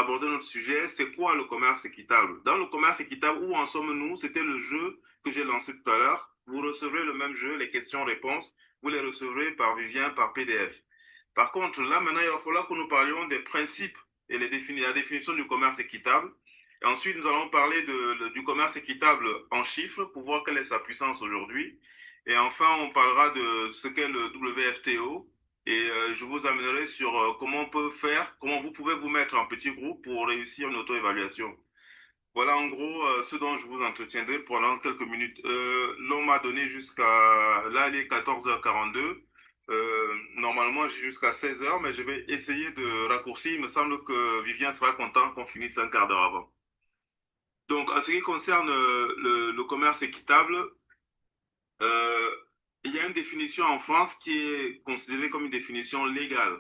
aborder notre sujet, c'est quoi le commerce équitable? Dans le commerce équitable, où en sommes-nous? C'était le jeu que j'ai lancé tout à l'heure. Vous recevrez le même jeu, les questions-réponses, vous les recevrez par Vivien, par PDF. Par contre, là maintenant, il va falloir que nous parlions des principes et la définition du commerce équitable. Et ensuite, nous allons parler du commerce équitable en chiffres pour voir quelle est sa puissance aujourd'hui. Et enfin, on parlera de ce qu'est le WFTO, et je vous amènerai sur comment on peut faire, comment vous pouvez vous mettre en petit groupe pour réussir une auto-évaluation. Voilà en gros ce dont je vous entretiendrai pendant quelques minutes. L'on m'a donné jusqu'à, là il est 14h42. Normalement j'ai jusqu'à 16h, mais je vais essayer de raccourcir. Il me semble que Vivien sera content qu'on finisse un quart d'heure avant. Donc en ce qui concerne le commerce équitable, euh, il y a une définition en France qui est considérée comme une définition légale.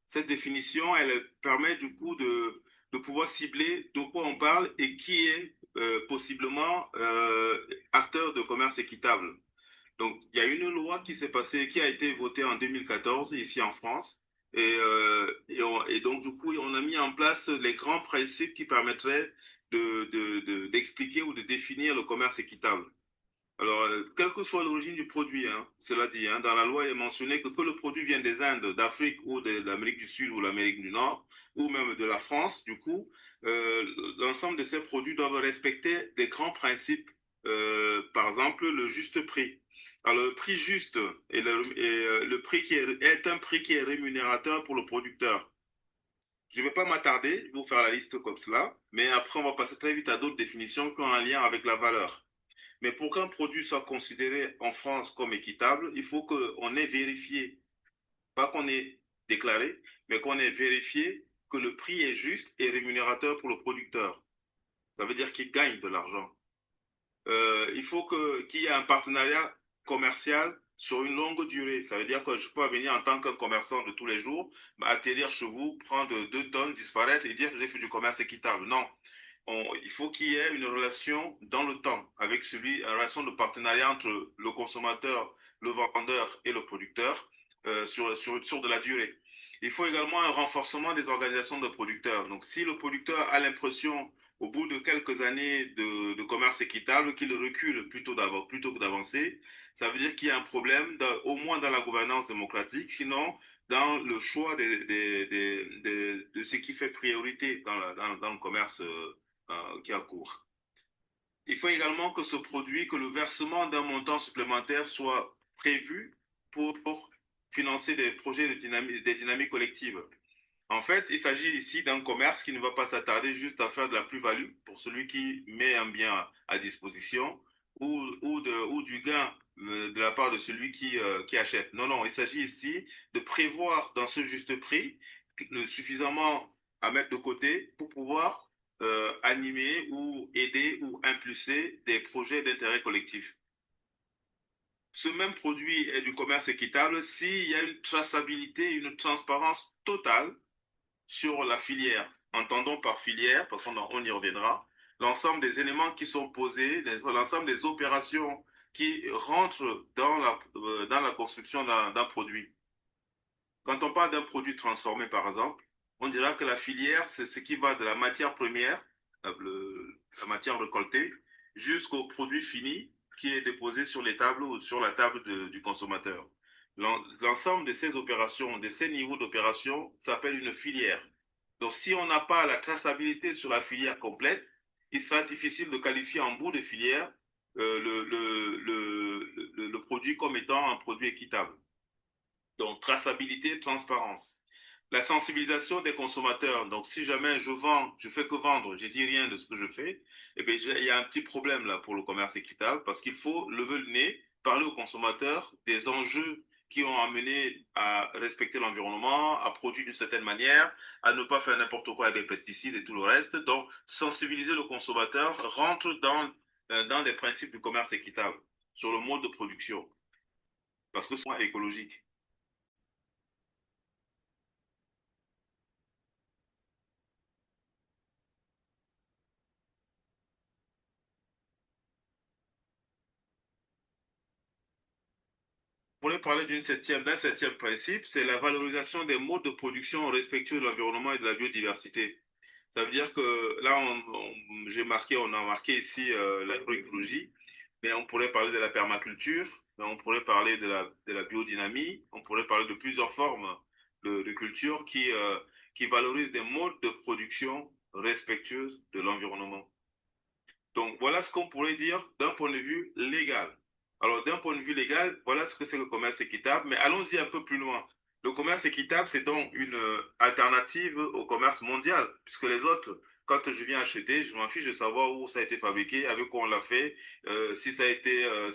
Cette définition, elle permet du coup de pouvoir cibler de quoi on parle et qui est possiblement acteur de commerce équitable. Donc, il y a une loi qui s'est passée, qui a été votée en 2014 ici en France. Et donc, du coup, on a mis en place les grands principes qui permettraient d'expliquer ou de définir le commerce équitable. Alors, quelle que soit l'origine du produit, hein, cela dit, hein, dans la loi, il est mentionné que le produit vient des Indes, d'Afrique ou de l'Amérique du Sud ou l'Amérique du Nord, ou même de la France, du coup, l'ensemble de ces produits doivent respecter des grands principes, par exemple le juste prix. Alors, le prix juste le prix est un prix qui est rémunérateur pour le producteur. Je ne vais pas m'attarder, je vais vous faire la liste comme cela, mais après, on va passer très vite à d'autres définitions qui ont un lien avec la valeur. Mais pour qu'un produit soit considéré en France comme équitable, il faut qu'on ait vérifié, pas qu'on ait déclaré, mais qu'on ait vérifié que le prix est juste et rémunérateur pour le producteur. Ça veut dire qu'il gagne de l'argent. Il faut qu'il y ait un partenariat commercial sur une longue durée. Ça veut dire que je peux pas venir en tant qu'un commerçant de tous les jours, atterrir chez vous, prendre 2 tonnes, disparaître et dire que j'ai fait du commerce équitable. Non. Il faut qu'il y ait une relation dans le temps avec une relation de partenariat entre le consommateur, le vendeur et le producteur sur de la durée. Il faut également un renforcement des organisations de producteurs. Donc, si le producteur a l'impression au bout de quelques années de commerce équitable, qu'il recule plutôt que d'avancer, ça veut dire qu'il y a un problème, au moins dans la gouvernance démocratique, sinon dans le choix de ce qui fait priorité dans le commerce qui a cours. Il faut également que ce produit, que le versement d'un montant supplémentaire soit prévu pour financer des projets des dynamiques collectives. En fait, il s'agit ici d'un commerce qui ne va pas s'attarder juste à faire de la plus-value pour celui qui met un bien à disposition ou du gain de la part de celui qui achète. Non, non, il s'agit ici de prévoir dans ce juste prix suffisamment à mettre de côté pour pouvoir animer ou aider ou impulser des projets d'intérêt collectif. Ce même produit est du commerce équitable s'il y a une traçabilité, une transparence totale sur la filière. Entendons par filière, parce qu'on y reviendra, l'ensemble des éléments qui sont posés, l'ensemble des opérations qui rentrent dans la construction d'un produit. Quand on parle d'un produit transformé, par exemple, on dira que la filière, c'est ce qui va de la matière première, la matière récoltée, jusqu'au produit fini qui est déposé sur les tables ou sur la table du consommateur. L'ensemble de ces opérations, de ces niveaux d'opération, s'appelle une filière. Donc, si on n'a pas la traçabilité sur la filière complète, il sera difficile de qualifier en bout de filière le produit comme étant un produit équitable. Donc, traçabilité, transparence. La sensibilisation des consommateurs. Donc, si jamais je vends, je fais que vendre, je dis rien de ce que je fais, eh bien, il y a un petit problème là pour le commerce équitable parce qu'il faut lever le nez, parler aux consommateurs des enjeux qui ont amené à respecter l'environnement, à produire d'une certaine manière, à ne pas faire n'importe quoi avec les pesticides et tout le reste. Donc, sensibiliser le consommateur rentre dans les principes du commerce équitable sur le mode de production parce que c'est écologique. Pourrait parler d'un septième principe, c'est la valorisation des modes de production respectueux de l'environnement et de la biodiversité. Ça veut dire que là, on a marqué ici l'agroécologie, mais on pourrait parler de la permaculture, mais on pourrait parler de la biodynamie, on pourrait parler de plusieurs formes de culture qui valorisent des modes de production respectueux de l'environnement. Donc, voilà ce qu'on pourrait dire d'un point de vue légal. Alors, d'un point de vue légal, voilà ce que c'est le commerce équitable, mais allons-y un peu plus loin. Le commerce équitable, c'est donc une alternative au commerce mondial, puisque les autres, quand je viens acheter, je m'en fiche de savoir où ça a été fabriqué, avec quoi on l'a fait, si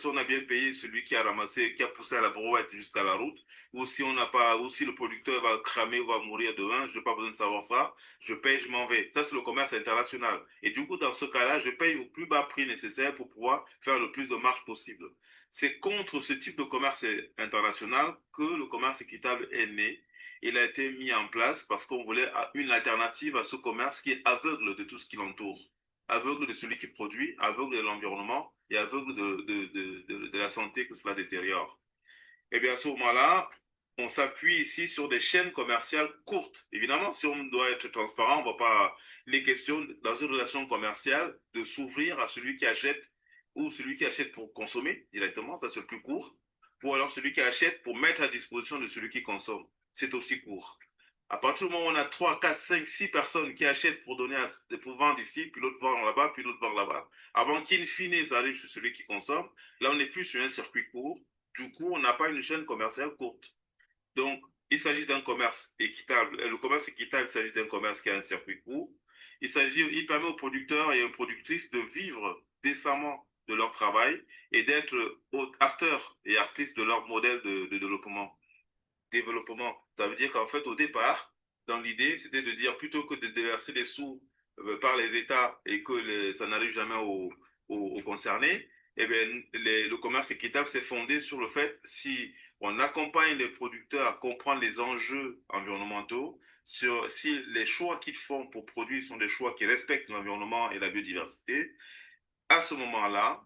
on a bien payé celui qui a ramassé, qui a poussé à la brouette jusqu'à la route, ou si on n'a pas, ou si le producteur va cramer ou va mourir demain, je n'ai pas besoin de savoir ça. Je paye, je m'en vais. Ça, c'est le commerce international. Et du coup, dans ce cas-là, je paye au plus bas prix nécessaire pour pouvoir faire le plus de marge possible. C'est contre ce type de commerce international que le commerce équitable est né. Il a été mis en place parce qu'on voulait une alternative à ce commerce qui est aveugle de tout ce qui l'entoure. Aveugle de celui qui produit, aveugle de l'environnement et aveugle de la santé que cela détériore. Et bien à ce moment-là, on s'appuie ici sur des chaînes commerciales courtes. Évidemment, si on doit être transparent, on ne va pas les questions dans une relation commerciale de s'ouvrir à celui qui achète ou celui qui achète pour consommer directement, ça c'est le plus court, ou alors celui qui achète pour mettre à disposition de celui qui consomme. C'est aussi court. À partir du moment où on a 3, 4, 5, 6 personnes qui achètent pour donner pour vendre ici, puis l'autre vend là-bas, puis l'autre vend là-bas, avant qu'in fine, ça arrive sur celui qui consomme, là on n'est plus sur un circuit court, du coup, on n'a pas une chaîne commerciale courte. Donc, il s'agit d'un commerce équitable. Le commerce équitable, il s'agit d'un commerce qui a un circuit court. Il permet aux producteurs et aux productrices de vivre décemment de leur travail et d'être acteurs et artistes de leur modèle de développement. Développement, ça veut dire qu'en fait, au départ, dans l'idée, c'était de dire plutôt que de déverser des sous par les États et que ça n'arrive jamais aux concernés, eh bien, le commerce équitable s'est fondé sur le fait si on accompagne les producteurs à comprendre les enjeux environnementaux, si les choix qu'ils font pour produire sont des choix qui respectent l'environnement et la biodiversité, à ce moment-là,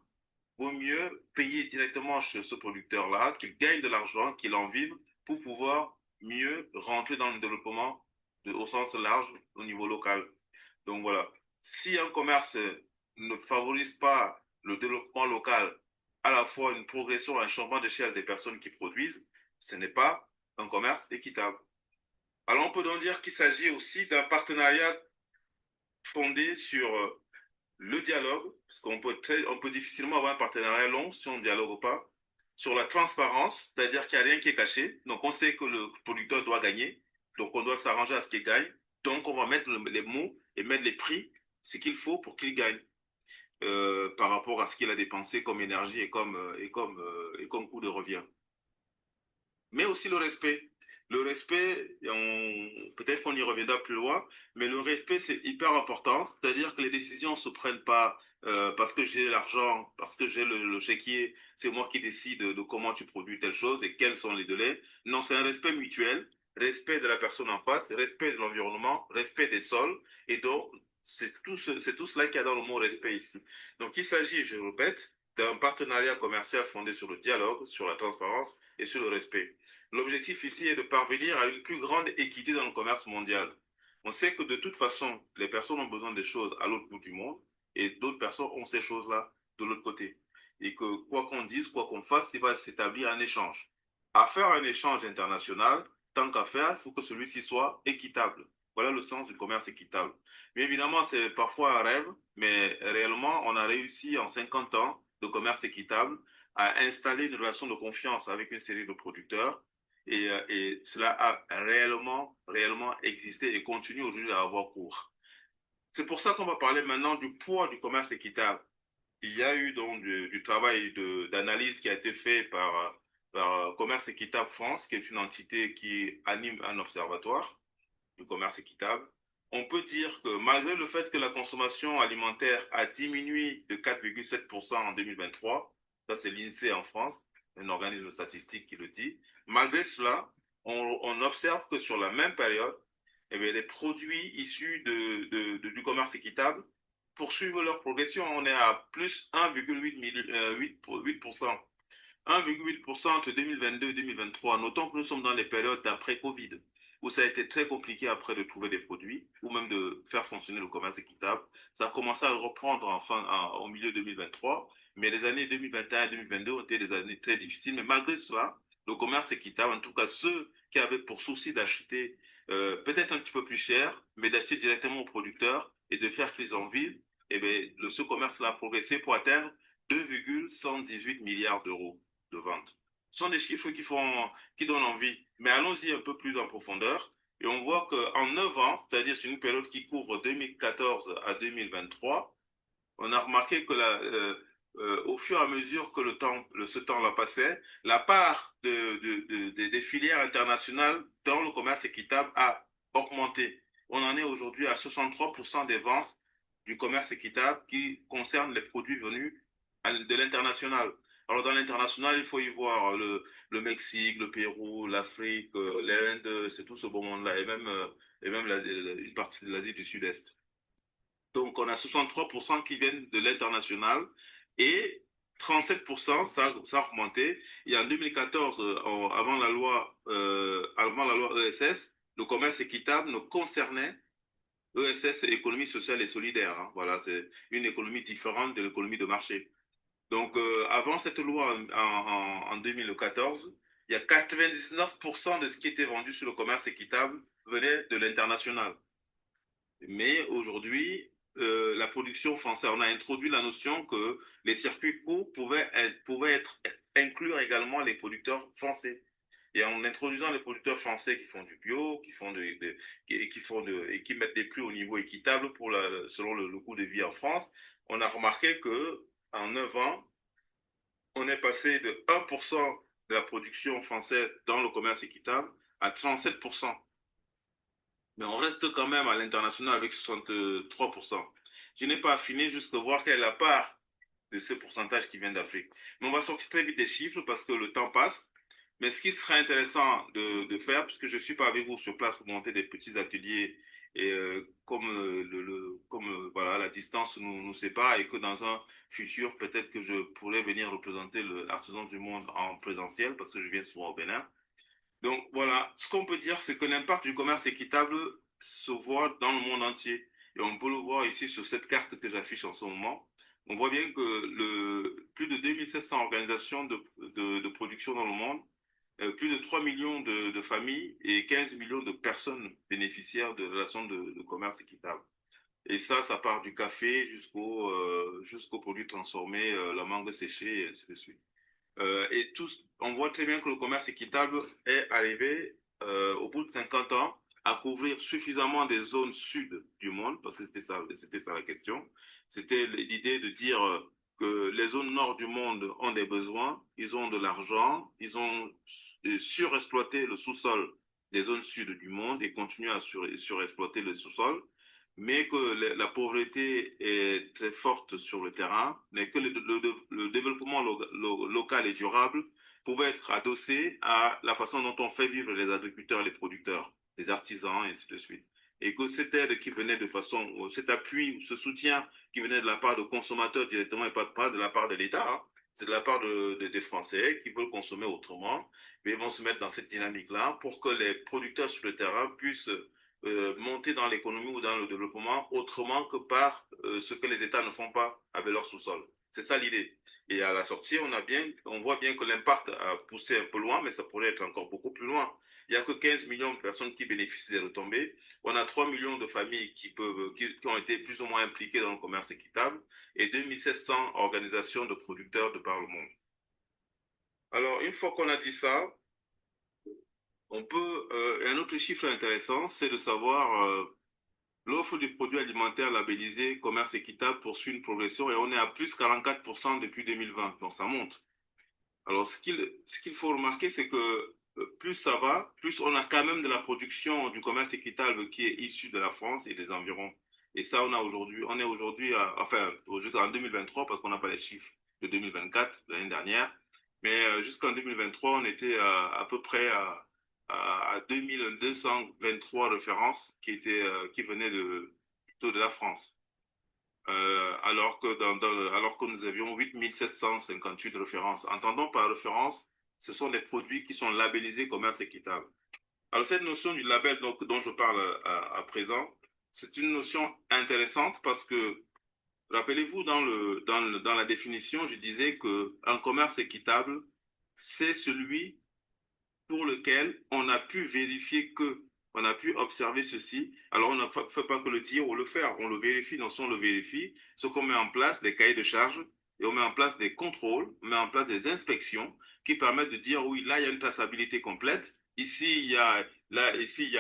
vaut mieux payer directement chez ce producteur-là, qu'il gagne de l'argent, qu'il en vive, pour pouvoir mieux rentrer dans le développement au sens large au niveau local. Donc voilà, si un commerce ne favorise pas le développement local, à la fois une progression, un changement d'échelle des personnes qui produisent, ce n'est pas un commerce équitable. Alors on peut donc dire qu'il s'agit aussi d'un partenariat fondé sur le dialogue, parce on peut difficilement avoir un partenariat long si on ne dialogue pas, sur la transparence, c'est-à-dire qu'il n'y a rien qui est caché, donc on sait que le producteur doit gagner, donc on doit s'arranger à ce qu'il gagne, donc on va mettre les mots et mettre les prix, ce qu'il faut pour qu'il gagne, par rapport à ce qu'il a dépensé comme énergie et comme coût de revient. Mais aussi le respect. Le respect, peut-être qu'on y reviendra plus loin, mais le respect, c'est hyper important. C'est-à-dire que les décisions ne se prennent pas parce que j'ai l'argent, parce que j'ai le chéquier, c'est moi qui décide de comment tu produis telle chose et quels sont les délais. Non, c'est un respect mutuel, respect de la personne en face, respect de l'environnement, respect des sols. Et donc, c'est tout cela qu'il y a dans le mot respect ici. Donc, il s'agit, je répète, d'un partenariat commercial fondé sur le dialogue, sur la transparence et sur le respect. L'objectif ici est de parvenir à une plus grande équité dans le commerce mondial. On sait que de toute façon, les personnes ont besoin des choses à l'autre bout du monde et d'autres personnes ont ces choses-là de l'autre côté. Et que quoi qu'on dise, quoi qu'on fasse, il va s'établir un échange. À faire un échange international, tant qu'à faire, il faut que celui-ci soit équitable. Voilà le sens du commerce équitable. Mais évidemment, c'est parfois un rêve, mais réellement, on a réussi en 50 ans de commerce équitable à installer une relation de confiance avec une série de producteurs et cela a réellement existé et continue aujourd'hui à avoir cours. C'est pour ça qu'on va parler maintenant du poids du commerce équitable. Il y a eu donc du travail d'analyse qui a été fait par Commerce Équitable France, qui est une entité qui anime un observatoire du commerce équitable. On peut dire que malgré le fait que la consommation alimentaire a diminué de 4,7% en 2023, ça c'est l'INSEE en France, un organisme statistique qui le dit, malgré cela, on observe que sur la même période, eh bien, les produits issus du commerce équitable poursuivent leur progression. On est à plus 1,8%. 1,8% entre 2022 et 2023. Notons que nous sommes dans les périodes d'après-Covid. où ça a été très compliqué après de trouver des produits ou même de faire fonctionner le commerce équitable. Ça a commencé à reprendre au milieu 2023, mais les années 2021 et 2022 ont été des années très difficiles. Mais malgré cela, le commerce équitable, en tout cas ceux qui avaient pour souci d'acheter peut-être un petit peu plus cher, mais d'acheter directement aux producteurs et de faire qu'ils en vivent, eh bien, ce commerce-là a progressé pour atteindre 2,118 milliards d'euros de ventes. Ce sont des chiffres qui donnent envie. Mais allons-y un peu plus en profondeur. Et on voit qu'en 9 ans, c'est-à-dire sur une période qui couvre 2014 à 2023, on a remarqué que au fur et à mesure que ce temps-là passait, la part des filières internationales dans le commerce équitable a augmenté. On en est aujourd'hui à 63% des ventes du commerce équitable qui concernent les produits venus de l'international. Alors dans l'international, il faut y voir le Mexique, le Pérou, l'Afrique, l'Inde, c'est tout ce beau monde-là, et même une partie de l'Asie du Sud-Est. Donc, on a 63% qui viennent de l'international et 37%, ça a remonté. Et en 2014, avant la loi ESS, le commerce équitable ne concernait ESS, économie sociale et solidaire. Hein. Voilà, c'est une économie différente de l'économie de marché. Donc, avant cette loi en 2014, il y a 99% de ce qui était vendu sur le commerce équitable venait de l'international. Mais aujourd'hui, la production française, on a introduit la notion que les circuits courts pouvaient inclure également les producteurs français. Et en introduisant les producteurs français qui font du bio, qui mettent des prix au niveau équitable selon le coût de vie en France, on a remarqué que en 9 ans, on est passé de 1% de la production française dans le commerce équitable à 37%. Mais on reste quand même à l'international avec 63%. Je n'ai pas affiné jusqu'à voir quelle est la part de ce pourcentage qui vient d'Afrique. Mais on va sortir très vite des chiffres parce que le temps passe. Mais ce qui serait intéressant de faire, puisque je ne suis pas avec vous sur place pour monter des petits ateliers, et voilà, la distance nous sépare et que dans un futur, peut-être que je pourrais venir représenter l'artisan du monde en présentiel parce que je viens souvent au Bénin. Donc voilà, ce qu'on peut dire, c'est que l'impact du commerce équitable se voit dans le monde entier. Et on peut le voir ici sur cette carte que j'affiche en ce moment. On voit bien que plus de 2700 organisations de production dans le monde, plus de 3 millions de familles et 15 millions de personnes bénéficiaires de relations de commerce équitable. Et ça part du café jusqu'aux produits transformés, la mangue séchée et ainsi de suite. On voit très bien que le commerce équitable est arrivé au bout de 50 ans à couvrir suffisamment des zones sud du monde, parce que c'était ça la question. C'était l'idée de dire que les zones nord du monde ont des besoins, ils ont de l'argent, ils ont surexploité le sous-sol des zones sud du monde et continuent à surexploiter le sous-sol, mais que la pauvreté est très forte sur le terrain, mais que le développement local et durable pouvait être adossé à la façon dont on fait vivre les agriculteurs, les producteurs, les artisans, et ainsi de suite. Et que cette aide qui venait cet appui, ce soutien qui venait de la part de consommateurs directement et pas de la part de l'État, hein, c'est de la part des Français qui veulent consommer autrement, mais ils vont se mettre dans cette dynamique-là pour que les producteurs sur le terrain puissent monter dans l'économie ou dans le développement autrement que par ce que les États ne font pas avec leur sous-sol. C'est ça l'idée. Et à la sortie, on voit bien que l'impact a poussé un peu loin, mais ça pourrait être encore beaucoup plus loin. Il n'y a que 15 millions de personnes qui bénéficient des retombées. On a 3 millions de familles qui ont été plus ou moins impliquées dans le commerce équitable et 2700 organisations de producteurs de par le monde. Alors, une fois qu'on a dit ça, un autre chiffre intéressant, c'est de savoir l'offre de produits alimentaires labellisés commerce équitable poursuit une progression et on est à plus 44% depuis 2020. Donc ça monte. Alors ce qu'il faut remarquer, c'est que plus ça va, plus on a quand même de la production du commerce équitable qui est issue de la France et des environs. Et ça, on est aujourd'hui, juste en 2023, parce qu'on n'a pas les chiffres de 2024, de l'année dernière, mais jusqu'en 2023, on était à peu près à 2223 références qui venaient plutôt de la France. Alors que nous avions 8758 références. Entendons par référence, ce sont des produits qui sont labellisés commerce équitable. Alors, cette notion du label donc, dont je parle à présent, c'est une notion intéressante parce que, rappelez-vous, dans la définition, je disais qu'un commerce équitable, c'est celui pour lequel on a pu vérifier que, on a pu observer ceci. Alors, on ne fait pas que le dire ou le faire, on le vérifie. Donc, si on le vérifie, ce qu'on met en place, des cahiers de charges, et on met en place des contrôles, on met en place des inspections qui permettent de dire, oui, là, il y a une traçabilité complète. Ici, il y a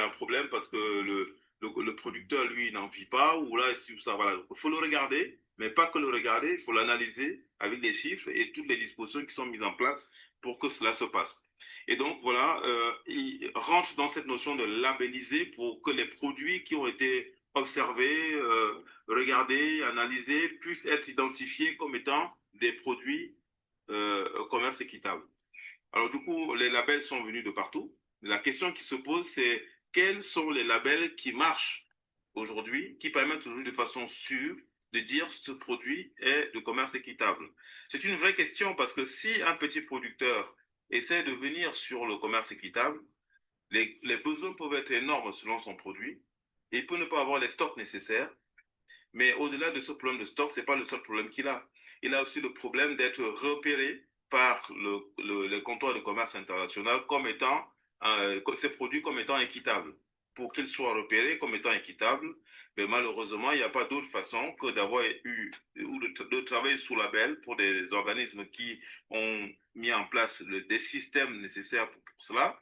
un problème parce que le producteur, lui, n'en vit pas, ou là, ici, ou ça, voilà. Il faut le regarder, mais pas que le regarder, il faut l'analyser avec des chiffres et toutes les dispositions qui sont mises en place pour que cela se passe. Et donc, voilà, il rentre dans cette notion de labelliser pour que les produits qui ont été observés, regardés, analysés, puissent être identifiés comme étant des produits au commerce équitable. Alors, du coup, les labels sont venus de partout. La question qui se pose, c'est quels sont les labels qui marchent aujourd'hui, qui permettent aujourd'hui de façon sûre de dire ce produit est de commerce équitable. C'est une vraie question parce que si un petit producteur essaie de venir sur le commerce équitable, les besoins peuvent être énormes selon son produit. Il peut ne pas avoir les stocks nécessaires, mais au-delà de ce problème de stock, ce n'est pas le seul problème qu'il a. Il a aussi le problème d'être repéré par le comptoir de commerce international comme étant ces produits comme étant équitables. Pour qu'ils soient repérés comme étant équitables, mais malheureusement, il n'y a pas d'autre façon que d'avoir eu ou de travailler sous label pour des organismes qui ont mis en place des systèmes nécessaires pour cela.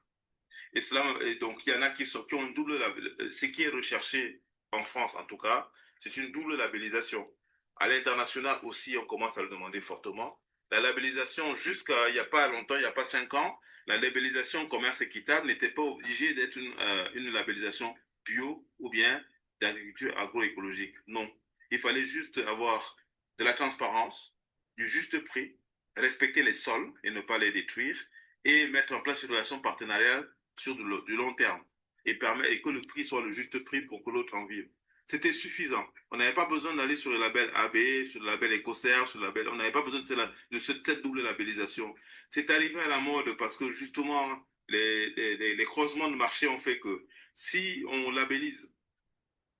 Et donc, il y en a qui ont une double labellisation. Ce qui est recherché en France, en tout cas, c'est une double labellisation. À l'international aussi, on commence à le demander fortement. La labellisation, jusqu'à il n'y a pas longtemps, il n'y a pas 5 ans, la labellisation commerce équitable n'était pas obligée d'être une labellisation bio ou bien d'agriculture agroécologique. Non. Il fallait juste avoir de la transparence, du juste prix, respecter les sols et ne pas les détruire, et mettre en place une relation partenariale sur du long terme et que le prix soit le juste prix pour que l'autre en vive. C'était suffisant. On n'avait pas besoin d'aller sur le label AB, sur le label Écossaire, sur le label. On n'avait pas besoin cette double labellisation. C'est arrivé à la mode parce que justement, les croisements de marché ont fait que si on labellise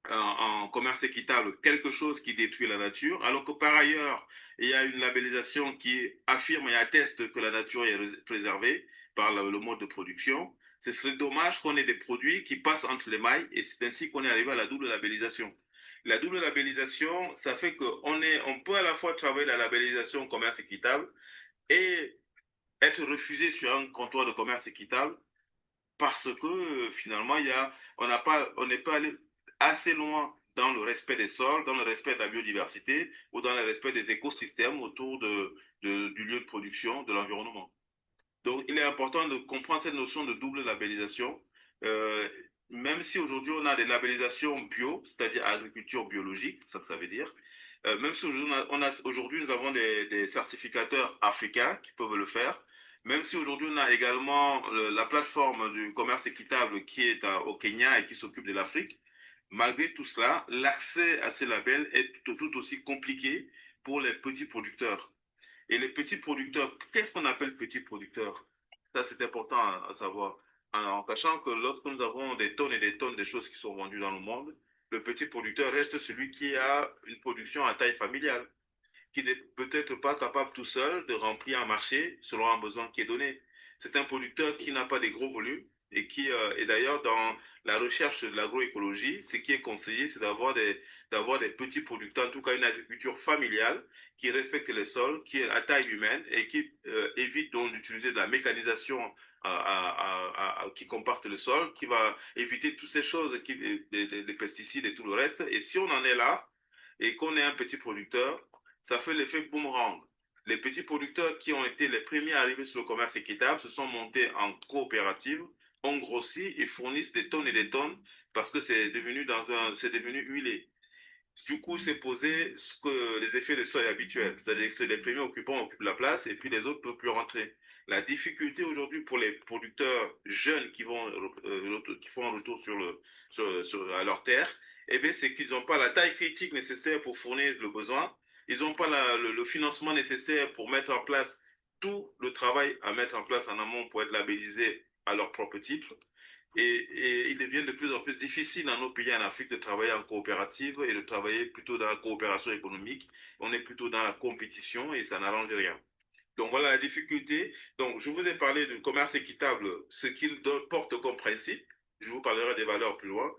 en commerce équitable quelque chose qui détruit la nature, alors que par ailleurs, il y a une labellisation qui affirme et atteste que la nature est préservée par le mode de production. Ce serait dommage qu'on ait des produits qui passent entre les mailles et c'est ainsi qu'on est arrivé à la double labellisation. La double labellisation, ça fait on peut à la fois travailler la labellisation commerce équitable et être refusé sur un comptoir de commerce équitable parce que finalement, on n'est pas allé assez loin dans le respect des sols, dans le respect de la biodiversité ou dans le respect des écosystèmes autour du lieu de production, de l'environnement. Donc, il est important de comprendre cette notion de double labellisation. Euh, Même si aujourd'hui on a des labellisations bio, c'est-à-dire agriculture biologique, c'est ça que ça veut dire. Même si aujourd'hui nous avons des certificateurs africains qui peuvent le faire. Même si aujourd'hui on a également la plateforme du commerce équitable qui est au Kenya et qui s'occupe de l'Afrique. Malgré tout cela, l'accès à ces labels est tout aussi compliqué pour les petits producteurs. Et les petits producteurs, qu'est-ce qu'on appelle petits producteurs? Ça, c'est important à savoir. En sachant que lorsque nous avons des tonnes et des tonnes de choses qui sont vendues dans le monde, le petit producteur reste celui qui a une production à taille familiale, qui n'est peut-être pas capable tout seul de remplir un marché selon un besoin qui est donné. C'est un producteur qui n'a pas des gros volumes et d'ailleurs dans la recherche de l'agroécologie, ce qui est conseillé, c'est d'avoir des petits producteurs, en tout cas une agriculture familiale qui respecte les sols, qui est à taille humaine et qui évite donc d'utiliser de la mécanisation qui compacte le sol, qui va éviter toutes ces choses, les pesticides et tout le reste. Et si on en est là et qu'on est un petit producteur, ça fait l'effet boomerang. Les petits producteurs qui ont été les premiers à arriver sur le commerce équitable se sont montés en coopérative, ont grossi et fournissent des tonnes et des tonnes parce que c'est devenu huilé. Du coup, c'est posé les effets de seuil habituels. C'est-à-dire que les premiers occupants occupent la place et puis les autres ne peuvent plus rentrer. La difficulté aujourd'hui pour les producteurs jeunes qui font un retour à leur terre, eh bien, c'est qu'ils n'ont pas la taille critique nécessaire pour fournir le besoin. Ils n'ont pas le financement nécessaire pour mettre en place tout le travail à mettre en place en amont pour être labellisé à leur propre titre. et il devient de plus en plus difficile dans nos pays en Afrique de travailler en coopérative et de travailler plutôt dans la coopération économique. On est plutôt dans la compétition et ça n'arrange rien. Donc voilà la difficulté. Donc je vous ai parlé du commerce équitable, ce qu'il porte comme principe. Je vous parlerai des valeurs plus loin.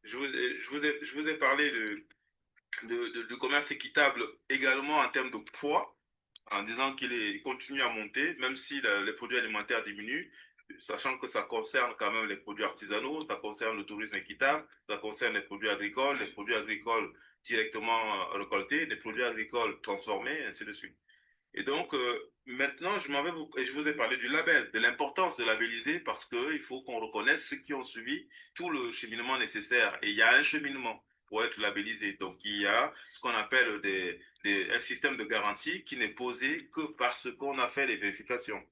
Je vous ai parlé du commerce équitable également en termes de poids, en disant qu'il continue à monter, même si les produits alimentaires diminuent, sachant que ça concerne quand même les produits artisanaux, ça concerne le tourisme équitable, ça concerne les produits agricoles directement récoltés, les produits agricoles transformés, et ainsi de suite. Et donc, maintenant, je vous ai parlé du label, de l'importance de labelliser parce qu'il faut qu'on reconnaisse ceux qui ont suivi tout le cheminement nécessaire. Et il y a un cheminement pour être labellisé. Donc, il y a ce qu'on appelle un système de garantie qui n'est posé que parce qu'on a fait les vérifications.